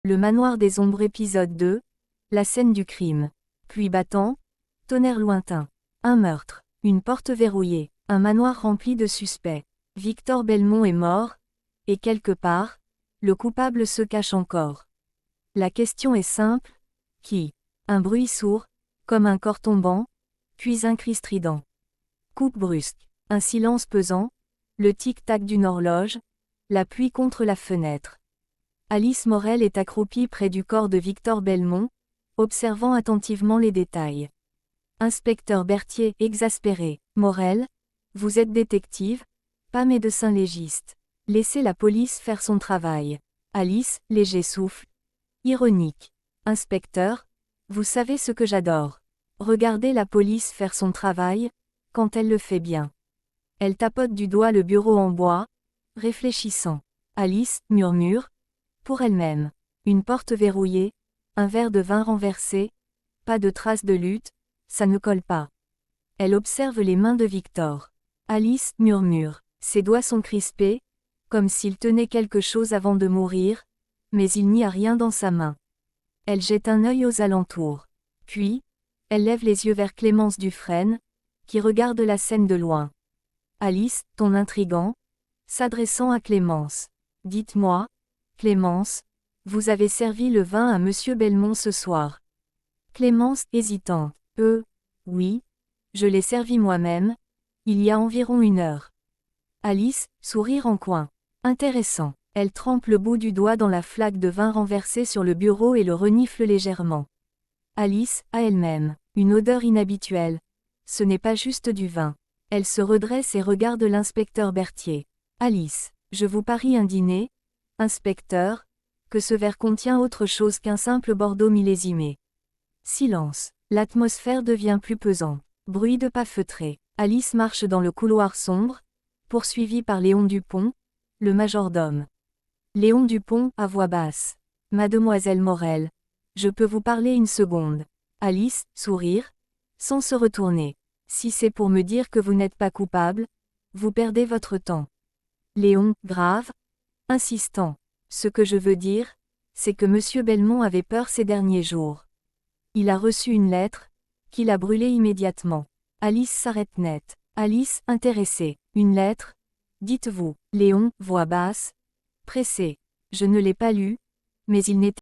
Le manoir des ombres épisode 2, la scène du crime. Pluie battante, tonnerre lointain. Un meurtre, une porte verrouillée, un manoir rempli de suspects. Victor Belmont est mort, et quelque part, le coupable se cache encore. La question est simple, qui? Un bruit sourd, comme un corps tombant, puis un cri strident. Coupe brusque, un silence pesant, le tic-tac d'une horloge, la pluie contre la fenêtre. Alice Morel est accroupie près du corps de Victor Belmont, observant attentivement les détails. Inspecteur Berthier, exaspéré. Morel, vous êtes détective, pas médecin légiste. Laissez la police faire son travail. Alice, léger souffle. Ironique. Inspecteur, vous savez ce que j'adore. Regardez la police faire son travail, quand elle le fait bien. Elle tapote du doigt le bureau en bois, réfléchissant. Alice murmure, pour elle-même. Une porte verrouillée, un verre de vin renversé, pas de traces de lutte, ça ne colle pas. Elle observe les mains de Victor. Alice murmure, ses doigts sont crispés, comme s'il tenait quelque chose avant de mourir, mais il n'y a rien dans sa main. Elle jette un œil aux alentours. Puis, elle lève les yeux vers Clémence Dufresne, qui regarde la scène de loin. Alice, ton intrigant, s'adressant à Clémence. Dites-moi, Clémence, vous avez servi le vin à Monsieur Belmont ce soir. Clémence, hésitante. Oui, je l'ai servi moi-même, il y a environ 1 heure. Alice, sourire en coin. Intéressant. Elle trempe le bout du doigt dans la flaque de vin renversée sur le bureau et le renifle légèrement. Alice, à elle-même. Une odeur inhabituelle. Ce n'est pas juste du vin. Elle se redresse et regarde l'inspecteur Berthier. Alice, je vous parie un dîner, inspecteur, que ce verre contient autre chose qu'un simple Bordeaux millésimé. Silence. L'atmosphère devient plus pesante. Bruit de pas feutrés. Alice marche dans le couloir sombre, poursuivie par Léon Dupont, le majordome. Léon Dupont, à voix basse. Mademoiselle Morel, je peux vous parler 1 seconde. Alice, sourire, sans se retourner. Si c'est pour me dire que vous n'êtes pas coupable, vous perdez votre temps. Léon, grave, insistant. Ce que je veux dire, c'est que Monsieur Belmont avait peur ces derniers jours. Il a reçu une lettre, qu'il a brûlée immédiatement. Alice s'arrête net. Alice, intéressée. Une lettre? Dites-vous. Léon, voix basse, pressé. Je ne l'ai pas lue, mais il n'était